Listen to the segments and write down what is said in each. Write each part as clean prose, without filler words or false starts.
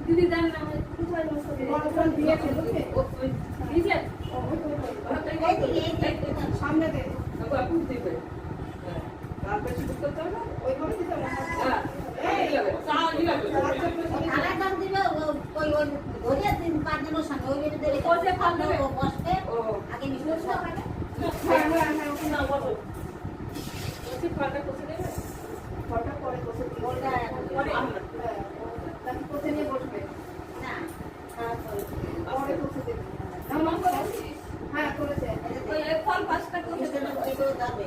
দিদি দেন না সামনে দেন হ্যাঁ করেছে ফল পাঁচটা করে যাবে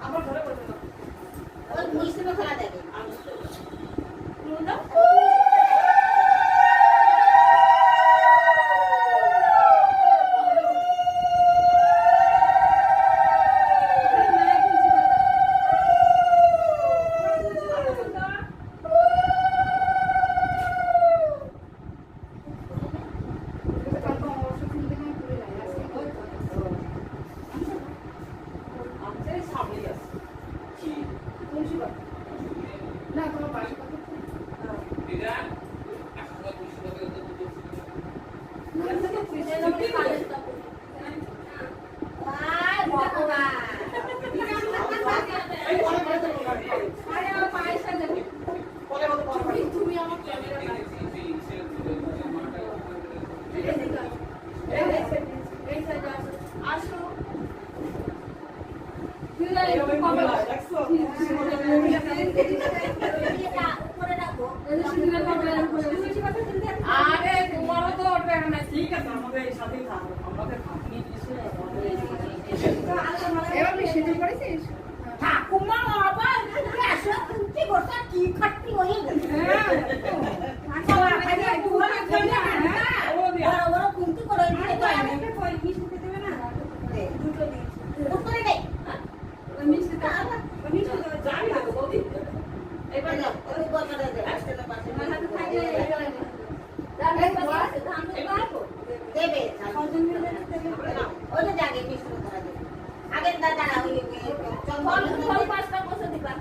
আমার ঘরে বসে খেলা দেখে না তোমার পাশে তুমি আমার আসো আরে তোমারও তো ওটা না ঠিক আছে আমাদের সাথেই থাকো আমাদের থাকি এবার কি সেদিন করেছিস ঠাকুমা আবার আসো তুমি গোটা কি খাটতি হয়ে গেছে হ্যাঁ আচ্ছা আরে পুরো খেলে না বড় বড় কুমতি করে দিতে আমাকে কই মিষ্টি দেবে না দুটো দিন উপরে নেই ওই মিষ্টি তো মিষ্টি তো জানি না বৌদি এবার যাও ওই গোটাটা দে আসতে না পাশে না হাতে থাকে দেবে ওটা জাগে মিষ্টি ধরা দেবে আগের দাদা ওই চন্দন পাঁচটা বসে দিবা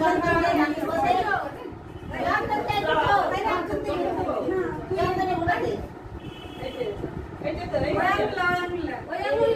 চন্দন আমি বসে চন্দনে বলা দে এই যে তো এই আঙুল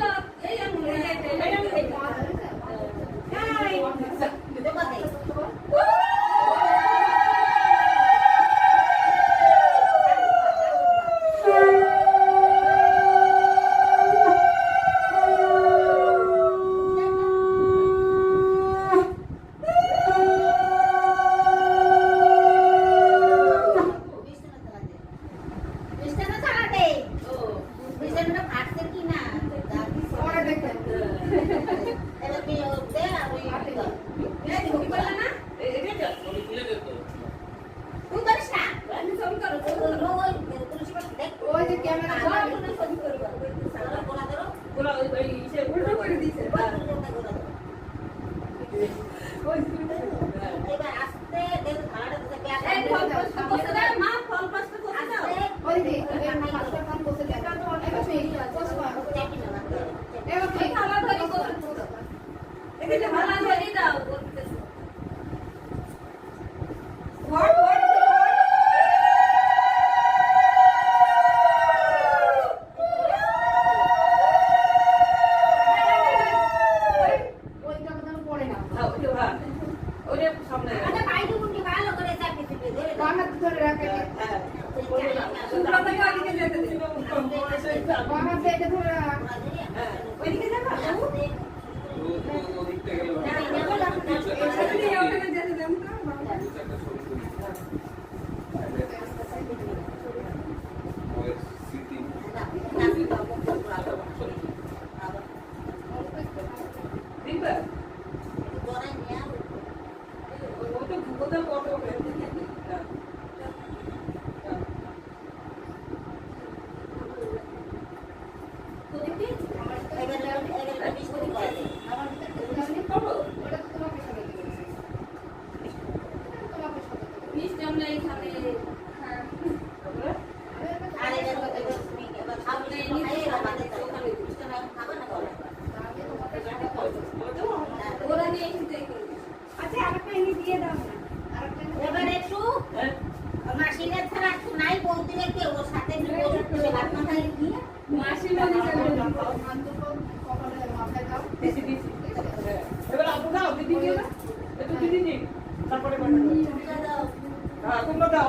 হ্যাঁ তোমরা দাও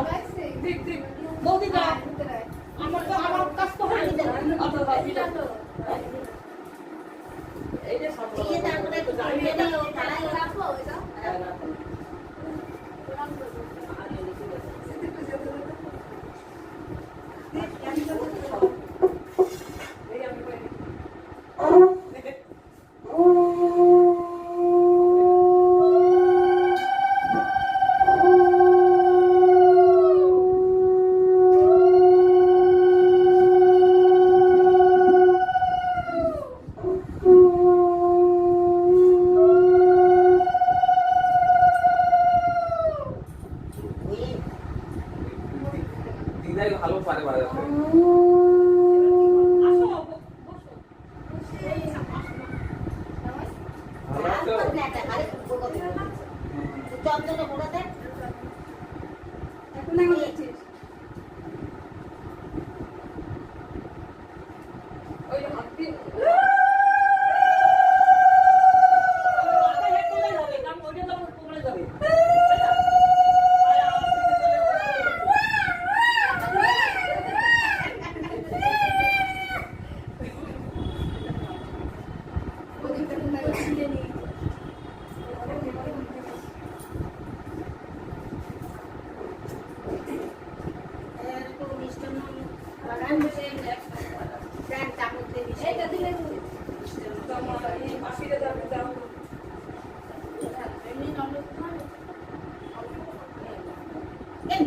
ঠিক ঠিক বৌদি দাও আমার কাজ তো হয়ে গেছে আচ্ছা দাও পিঠা এই যে সব এই তারপরে তো জানিয়ে দাও তাই রাখো এটা দিদাই ভালো পারে বাজাতে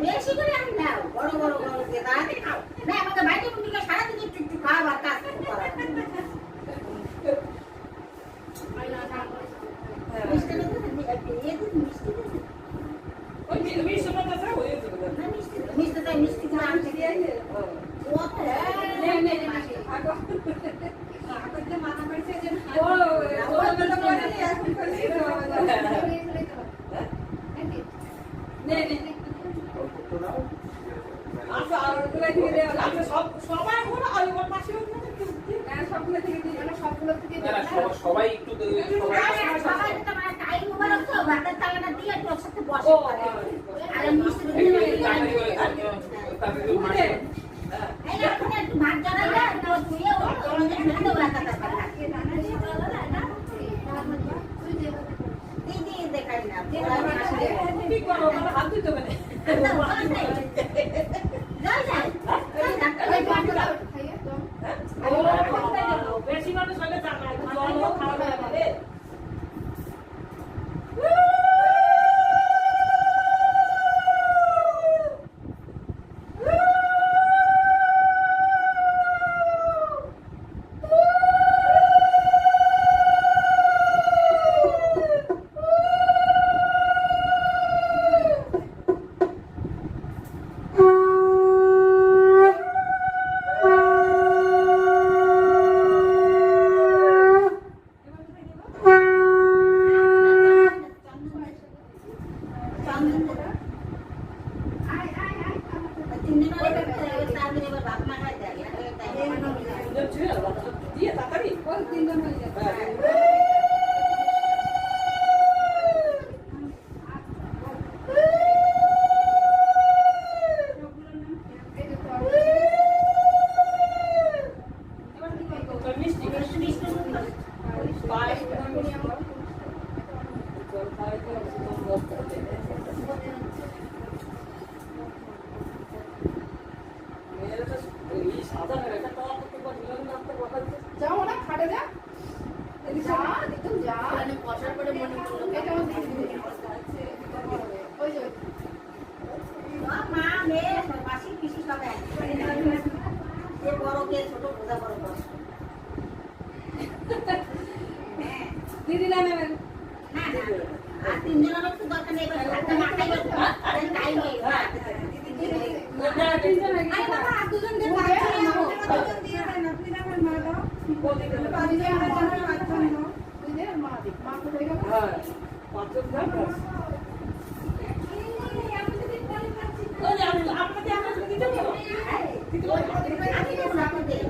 বেশি করে আমি নাও বড় বড় বড় দিয়ে রাতে খাও না আমাকে বাইরে মুন্ডিকে সারা দিন একটু খাওয়া আর কাজ করা মিষ্টি না মিষ্টি ওই মিষ্টি না দাও ওই না মিষ্টি না আনতে দিয়ে ও নে নে মাসি আগো আগতে মাথা পড়ছে যে ও বড় করে এখন করে নে নে আচ্ছা আর ওগুলো থেকে দেও আচ্ছা সব সবাই হলো আর ওর পাশে সবগুলো থেকে দিই মানে সবগুলো থেকে সবাই একটু সবাই তো মানে টাইম ওভার তো ভাতের থালাটা দিয়ে তোর সাথে বসে পড়ে আর মিষ্টি দিয়ে এই এখন একটু ভাত জ্বালা তো ধুয়ে ও জলে ফেলে দাও রাখাটা দিদি দেখাই না ঠিক করো মানে হাত দিতে হবে বেশি মানুষ হলে জানায় জল খাওয়া হবে দিয়ে তাড়াতাড়ি মিষ্টি যাও না খাটে যা যা একদম যা মানে বসার পরে মনে হলো এটা আমার দিদি ওই যে মা মেয়ে মাসি পিসি সব এক যে বড় কে ছোট বোঝা বড় বড় দিদি না নেবেন না না আর তিনজনের একটু দরকার নেই একটা মাথায় টাইম হয়ে তিনজন আরে বাবা আর দুজন দিয়ে দুজন দিয়ে দেন আপনি নেবেন মা দাও পাঁচ দিয়ে আমরা জানার বাচ্চা নাও দুই দিয়ে মা দি মা তো হয়ে গেল হ্যাঁ পাঁচজন যাবে ওই আপনাদের আমরা দিতে পারবো দিতে পারবো আমি দেব না আপনি দেন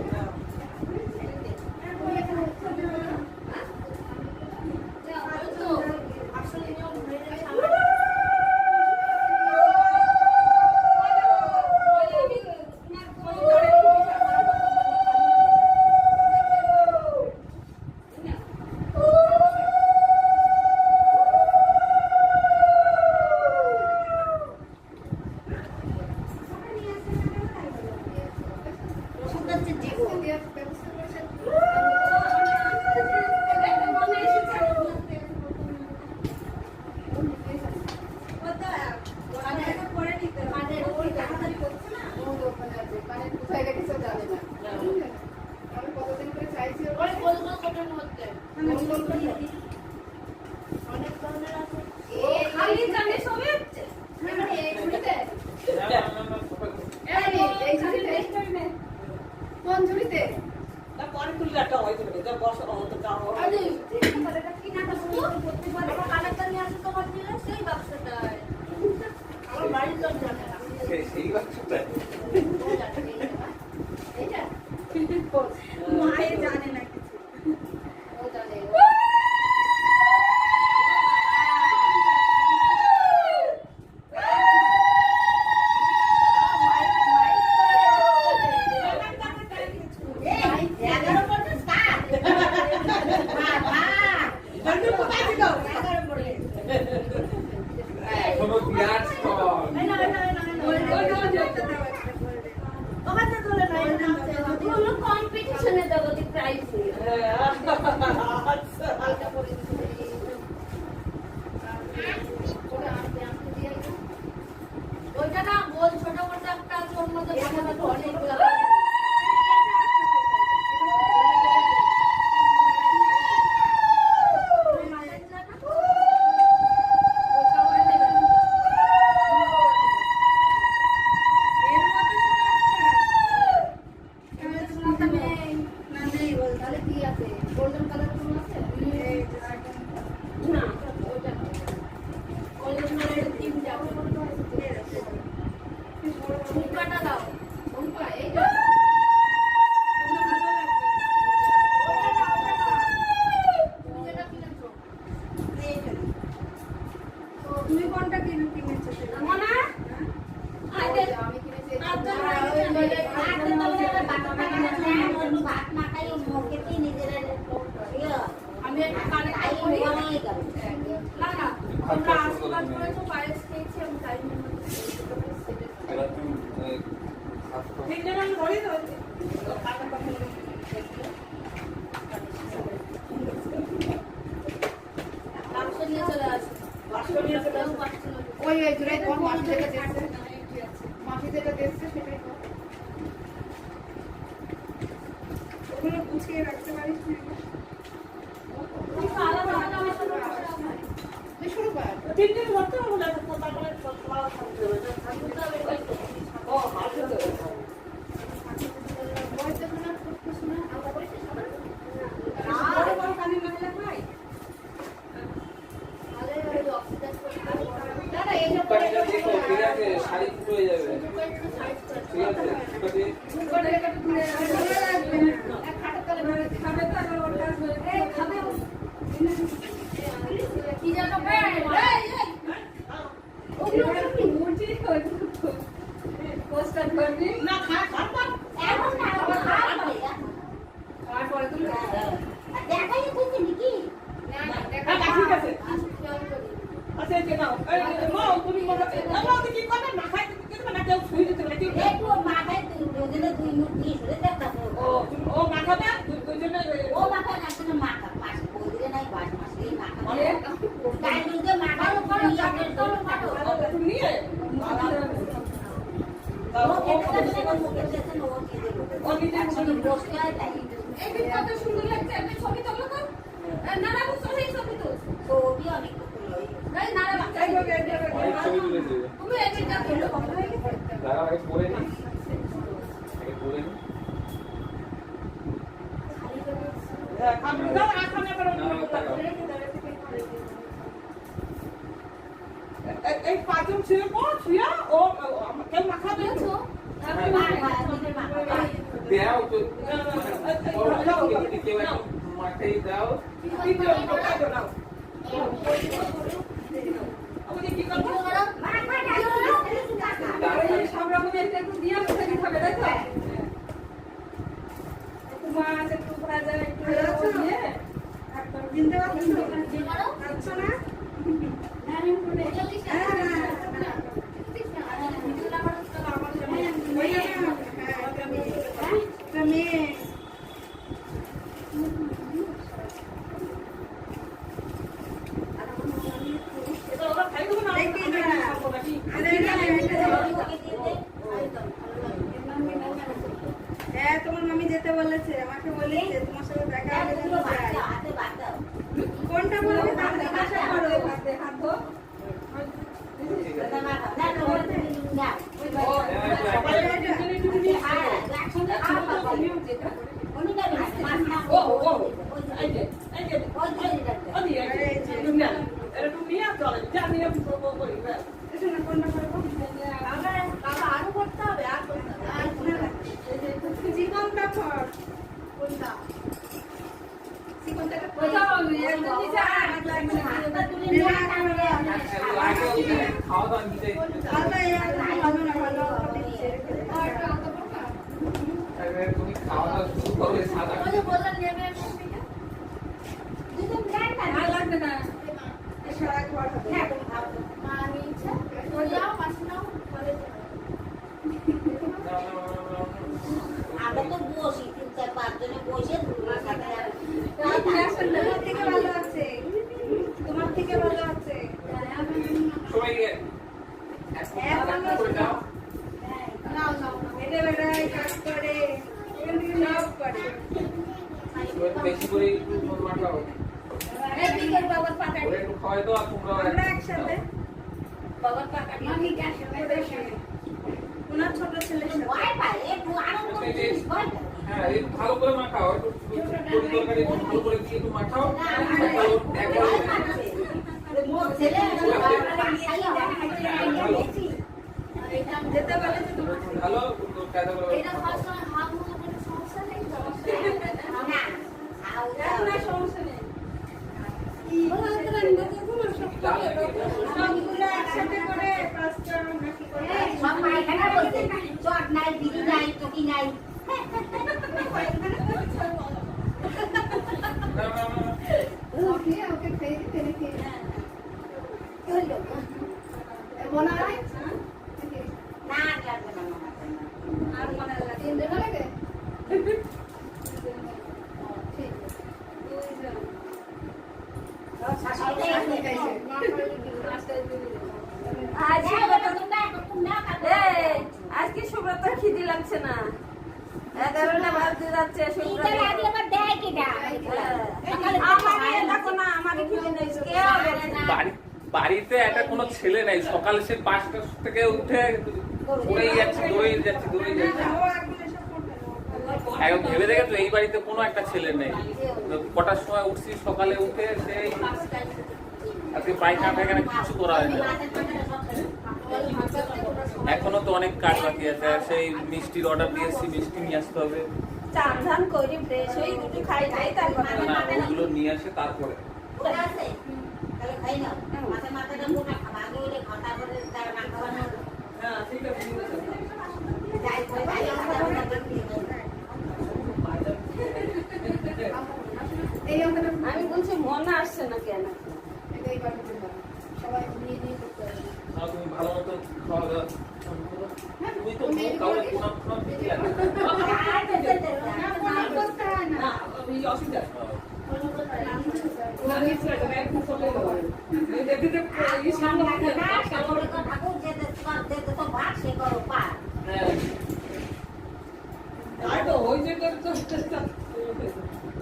তুমি কোনটা কিনেছো সেটা? মনা আগে আমি কিনেছি ভাত মাখাই মুখেতেই নিজেরা আমি একটা কানে খাই করি না না তোমরা আশীর্বাদ করেছো পায়েস খেয়েছি আমি তাই জন্য এবার তুমি ঠিক যেন আমি বলি তো বাক্স নিয়ে চলে আসো বাক্স নিয়ে চলে আসো। ওই দূরে কোন মাছ যেটা দেখছে মাছি যেটা দেখছে সেটাই কর। ওগুলো গুছিয়ে রাখতে পারিস না? তুমি তো আলাদা আলাদা আমার সাথে তুই শুরু কর। তিন দিন ধরতে হবে না তারপরে খাওয়া খাওয়া ও হাত ধুতে হবে। বয়স যখন আর করতেছ না, আলাদা করিস না? বড় বড় কানে মাখলে খাই। দাদা এই যে বাকিটা দেখো ঠিক আছে শাড়ি ফুটো হয়ে যাবে ঠিক আছে খাবে তো আবার ওর কাজ হয়ে এই খাবে কি জানো ওগুলো কি মুরগি পোস্টার করবি না খা খা খা। এখন না আর পরে তুমি দেখাই তুই নাকি হ্যাঁ ঠিক আছে আচ্ছা এই যে নাও এই মা তুমি মনে না কি করবে না খাই কিন্তু না কেউ ছুঁই দিতে পারে ঠিক আছে একটু মাথায় দুজনে দুই মুখ দিয়ে ধরে দেখতে ও মাখাবে দুজনে ও মাথা রাখতে মাথা পাশ করে দিলে নাই বাস মাসেই মাথা তাই দুধে মাথা উপর তুমি নিয়ে ও কেটে ও কেটে ও ও নিজে বসে হয় তাই এই দিন কত সুন্দর লাগছে আমি ছবি তুললো তো নানা বুঝছো সেই ছবি তো ছবি অনেক তুলো এই নানা বাচ্চা অনেক ছবি তুলেছে তুমি এই দিনটা তুললো দাঁড়াও আগে পরে নি আগে পরে নি খাবে দাও আখানে করে এই পাঁচজন ছিল কোন ছিল ও কেউ মাখাবে তো দাও তো কেউ একটু মাথায় দাও দ্বিতীয় টোকা দাও আমি কি করব সব রকমের একটু দিয়ে মুখে খাবে তাই তো একটু মাছ একটু ভাজা একটু দিয়ে একদম চিনতে পারছো? পারছো না? ওই না, হ্যাঁ, একটা মেয়ে। এটা ওরা খাই দেবো না দেখি না। আরে না, এটা হ্যাঁ, তোমার মামি যেতে বলেছে, আমাকে বলেছে তোমার সাথে দেখা হবে যেন যায়। কোনটা বলবে তার জিজ্ঞাসা করো। হাত ধো ঠিক আছে সবাই দুজনে দুজনে ও ও এই যে ওদি তুমি না এটা তুমি না চলে জানি আমি করব করি এসো না, কোনটা করবো? আরো করতে হবে আর করতে হবে জীবনটা কর। কোনটা? জীবনটা খাওয়া দাওয়া নিতে তুমি খাওয়া দাওয়া শুরু করবে সাদা আর লাগবে না সারা ঘর হবে। আমরা তো বসি 3-4-5 জনে বসে তোমার থেকে ভালো আছে, তোমার থেকে ভালো আছে। সবাই গিয়ে হ্যাঁ, ভালো আছে। হেঁটে বেড়ায়, কাজ করে, সব করে। বেশি করে একটু মাখাও বাবার পাকা ওরা একটু খাওয়াই তো আর তোমরা আমরা একসাথে বাবার পাকা ওনার ছোট ছেলের সাথে। হ্যাঁ এই ভালো করে মাখাও একটু তরকারি ভালো করে দিয়ে একটু মাখাও একবার যেতে বলেছে তোমার ভালো কাজা করে এটা ফার্স্ট টাইম হাত মুখে কোনো সমস্যা নেই তো না না সমস্যা নেই লাল লাগে সবগুলো এখানে বলছে চট নাই বিড়ি নাই টকি নাই না, না, না, না। ওকে ওকে খেয়ে দিতে নাকি মনে হয় না লাগবে না আর মনে লাগে তিন দিন লাগে ঠিক আজকে সুব্রত খিদি লাগছে না 11টা বাজতে যাচ্ছে সুব্রত আমাকে খিদি নেই বাড়িতে একটা কোনো ছেলে নেই, সকালে সে 5টা থেকে উঠে দৌড়েই যাচ্ছে। এখন ভেবে দেখেছো এই বাড়িতে কোনো একটা ছেলে নেই। কটার সময় উঠছি সকালে উঠে সেই আজকে পায়খানা টায়খানা কিছু করা হয়নি। এখনো তো অনেক কাজ বাকি আছে, সেই মিষ্টির অর্ডার দিয়েছি, মিষ্টি নিয়ে আসতে হবে। চান ধান করে ফ্রেশ হয়ে দুটো খাই খাই তারপর না ওগুলো নিয়ে আসে তারপরে। হ্যাঁ ঠিক আছে এই অঙ্কটা আমি বলছি মনে আসছে না কেন এটাই বাড়িতে সবাই নিয়ে নিয়ে করতে হবে না, তুমি ভালো মতো খাওয়া দাওয়া করো। তুমি তো কাউকে প্রণাম প্রণাম দিতে লাগে। করতে হয় না না এই অসুবিধা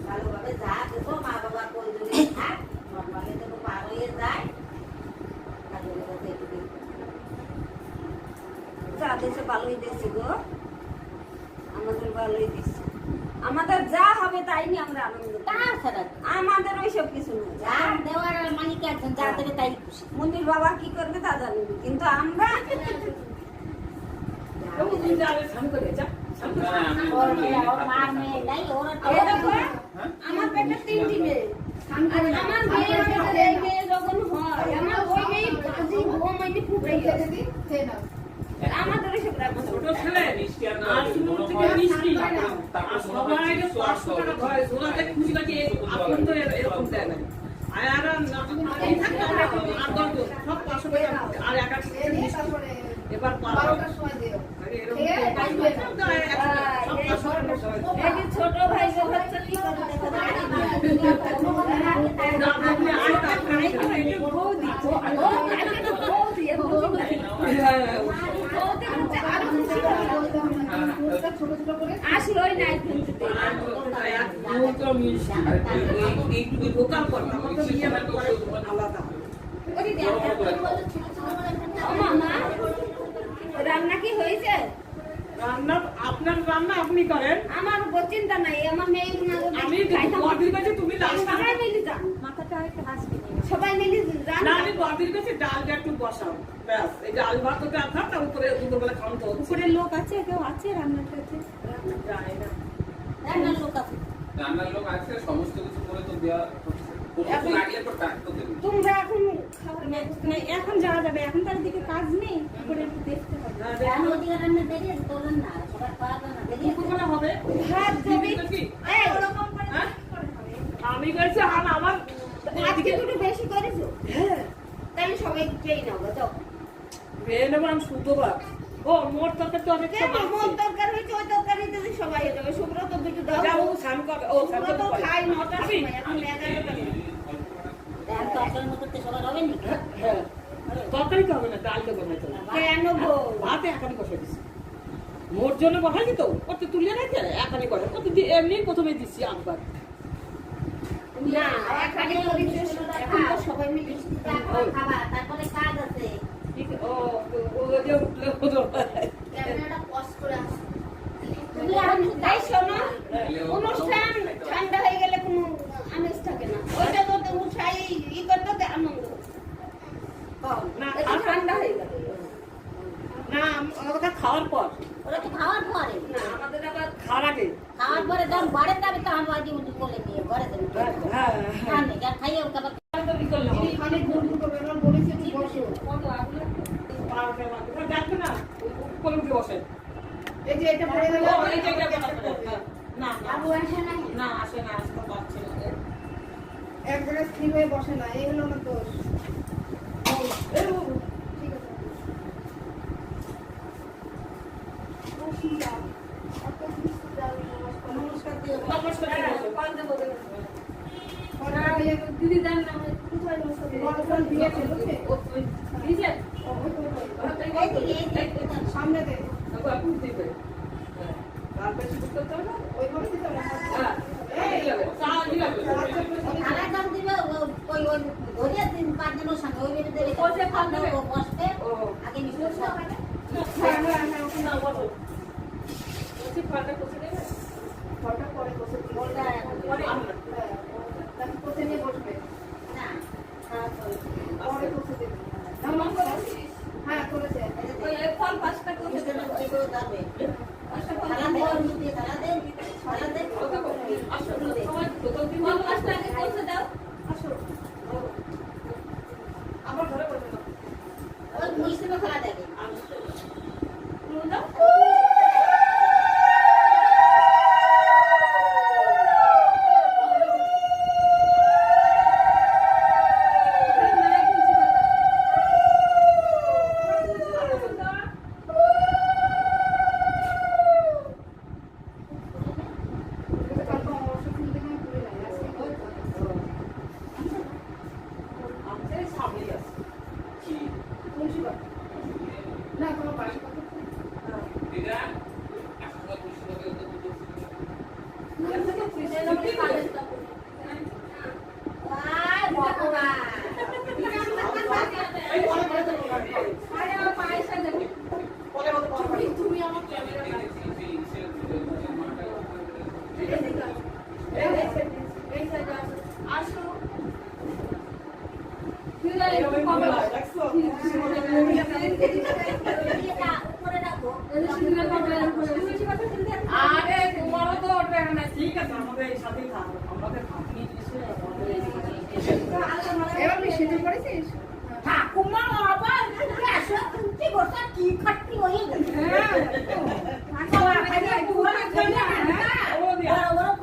ভালোভাবে যা দেবো মা বাবা কই দূরে থাক নর্মালি দেবো পার হয়ে যায় যা দেশে ভালোই দিচ্ছে গো, আমাদের ভালোই দিচ্ছে। আমাদের যা হবে তাই নিয়ে আমরা আনন্দ পাই। তাছাড়া আমাদের ওইসব কিছু নেই। যা দেওয়ার মালিক একজন যা দেবে তাই খুশি মন্দির বাবা কি করবে তা জানি না, কিন্তু আমরা না, আমি ওর বলি, মা মেয়ে নাই ওর এই দেখো, আমার পেটে 3টি মেয়ে। আমার মেয়ে এই মেয়ে যখন হয় আমার ওই মেয়ে আজি ও মেয়ে ফুটে খেতে গেছে। দিই খেয়ে নাও আমাদের ওইসব রাখবো ছোট ছেলে মিষ্টি আর আর শুরু থেকে মিষ্টি আর সবার আগে 500 টাকা ধরে সোনাতে খুশি লাগে আপন তো এরকম দেয় না আর এই থাকতে আমরা আর গল্প সব 500 টাকা আর এক এক খেয়ে নিয়ে তারপরে এবার 12টার সময় দিও আরে এরকম খেয়ে আসবে সব দেয় সব 500 টাকা এই যে ছোট ভাই যে হচ্ছে কি করে দেখো না আপনি আর টাকা নাই বৌদি ও আজকে তো বৌদি এ বৌদি ছোট ছোট করে আসলোই নাই কিন্তু রান্না কি হয়েছে? রান্না আপনার রান্না আপনি করেন আমার চিন্তা নাই, আমার মেয়ে আমি বদির কাছে তুমি সবাই মিলে যান, মাথাটা একটু হাসবে, সবাই মিলে যান। না আমি বদির কাছে ডালটা একটু বসাও ব্যাস এই ডাল ভাত তো রাখা তার উপরে দুপুরবেলা খাওয়ান তো উপরে লোক আছে, কেউ আছে রান্নার কাছে? যায় না রান্নার লোক আছে রান্নার লোক আছে, সমস্ত কিছু করে তো দেওয়া হচ্ছে। কোনো কিছু লাগলে তো ডাক তো দেবে। তোমরা এখন খাবার এখন যাওয়া যাবে, এখন তার দিকে কাজ নেই, উপরে একটু দেখতে হবে। রান্না ওদিকে রান্না দেরি তোলেন না সবার খাওয়া দাওয়া দেরি দুপুরবেলা হবে ভাত যাবে, এই, হ্যাঁ? আমি বলছি আমার আজকে দুটো বেশি করেছো? হ্যাঁ, তাহলে সবাই খেয়ে নাও গো, যাও। বেয়ে নেবো আমি শুধুবার ও মোট তরকারি তো অনেক কেন মোট তরকারি হয়েছে, ওই তরকারিতে তো সবাই হয়ে যাবে। সুব্রত দুটো দাও। যাবো স্নান করবে ও স্নান সুব্রত করবে খাই 9টার সময়, এখন 11টা। এখন তো আসল মতো তো সবার হবে নি হ্যাঁ তরকারি তো হবে না ডাল দেবো না তো কেন গো? ভাত এখনই বসে দিছি মোট জন্য বসাইছি তো কত তুলে রাখছে এখনই করে কত এমনি প্রথমে দিচ্ছি একবার না, এখানে করেছো, এখন তো সবাই মিলে। খাবার তারপরে কাজ আছে ঠিক ও ও যে উঠলে হতো ক্যামেরাটা পজ করে আসো তুমি এখন তাই শোনো, অনুষ্ঠান ঠান্ডা হয়ে গেলে কোনো আমেজ থাকে না। ওইটা তো উঠাই ই করতে তো আনন্দ। না এটা ঠান্ডা হয়ে গেল। না ওটা খাওয়ার পর ওরা তো খাওয়ার পরে না, আমাদের আবার খাওয়ার আগে খাওয়ার পরে যখন ঘরে যাবে তখন বাজি উঠি বলে দিয়ে ঘরে যাবে হ্যাঁ খাইয়ে ওকে আবার হ্যাঁ খালি ঘুর ঘুর করবে না বলেছি একটু বসো কোলে উঠে বসে এই যে এটা পড়ে গেল এই যে এটা বসে না না বাবু আসে নাই না আসে না আসতে পারছে না এক জায়গায় স্থির হয়ে বসে না এই হলো আমার দোষ এই বাবু ঠিক আছে নমস্কার দিয়ে নমস্কার দিদি দেন না কোথায় নমস্কার দিয়েছে বুঝলে দিয়েছে সামনে দে আপনি দিবে তার বেশি করতে হবে না ওইভাবে দিতে হবে হ্যাঁ এই যাবে চা দিবে থালা দাম দিবে ওই ওই ধরিয়া দিন পাঁচজনের সঙ্গে ওই বেড়ে দেবে বসে ফল দেবে। বসবে ও আগে নিশ্চয় হ্যাঁ হ্যাঁ হ্যাঁ ওখানে না বলো বসে ফলটা কোথায় দেবে ফলটা পরে বসে বলটা পরে আমরা তাকে কোথায় নিয়ে বসবে না খারাপ করে পরে বসে দেবে হ্যাঁ করেছে ওই ফল পাঁচটা করে ওইগুলো দাবে থালা দে নিতে থালা দে আসো সবাই তো দিন পাঁচটা আগে পৌঁছে দাও আসো আমার ঘরে বসে না ওই মিষ্টির থালা দেবে কালকে অবশ্য কিনতে গিয়ে ভুলে যাই আজকে আমাদের সামনে আছে মুন্সিপাল না তোমার পাশে কথা দিদা একসঙ্গে খুশি হবে তো দুটো আয় ভগবান এই পরে পরে তো আরে আমার পায়েসটা দেবে পরে মতো পরে তুমি আমার এই সাইডে আসো এইভাবে কবে হয় দেখছো উপরে রাখো আরে তোমারও তো ওটা না ঠিক আছে আমাদের এই সাথেই থাকো আমাদের আপনি এসে এবার তুই সেজে পড়েছিস ঠাকুমা আবার আসো তুমি গোটা কি খাটনি হয়ে গেছে হ্যাঁ ঠাকুমা খালি একটু বড় ও দিয়া বড়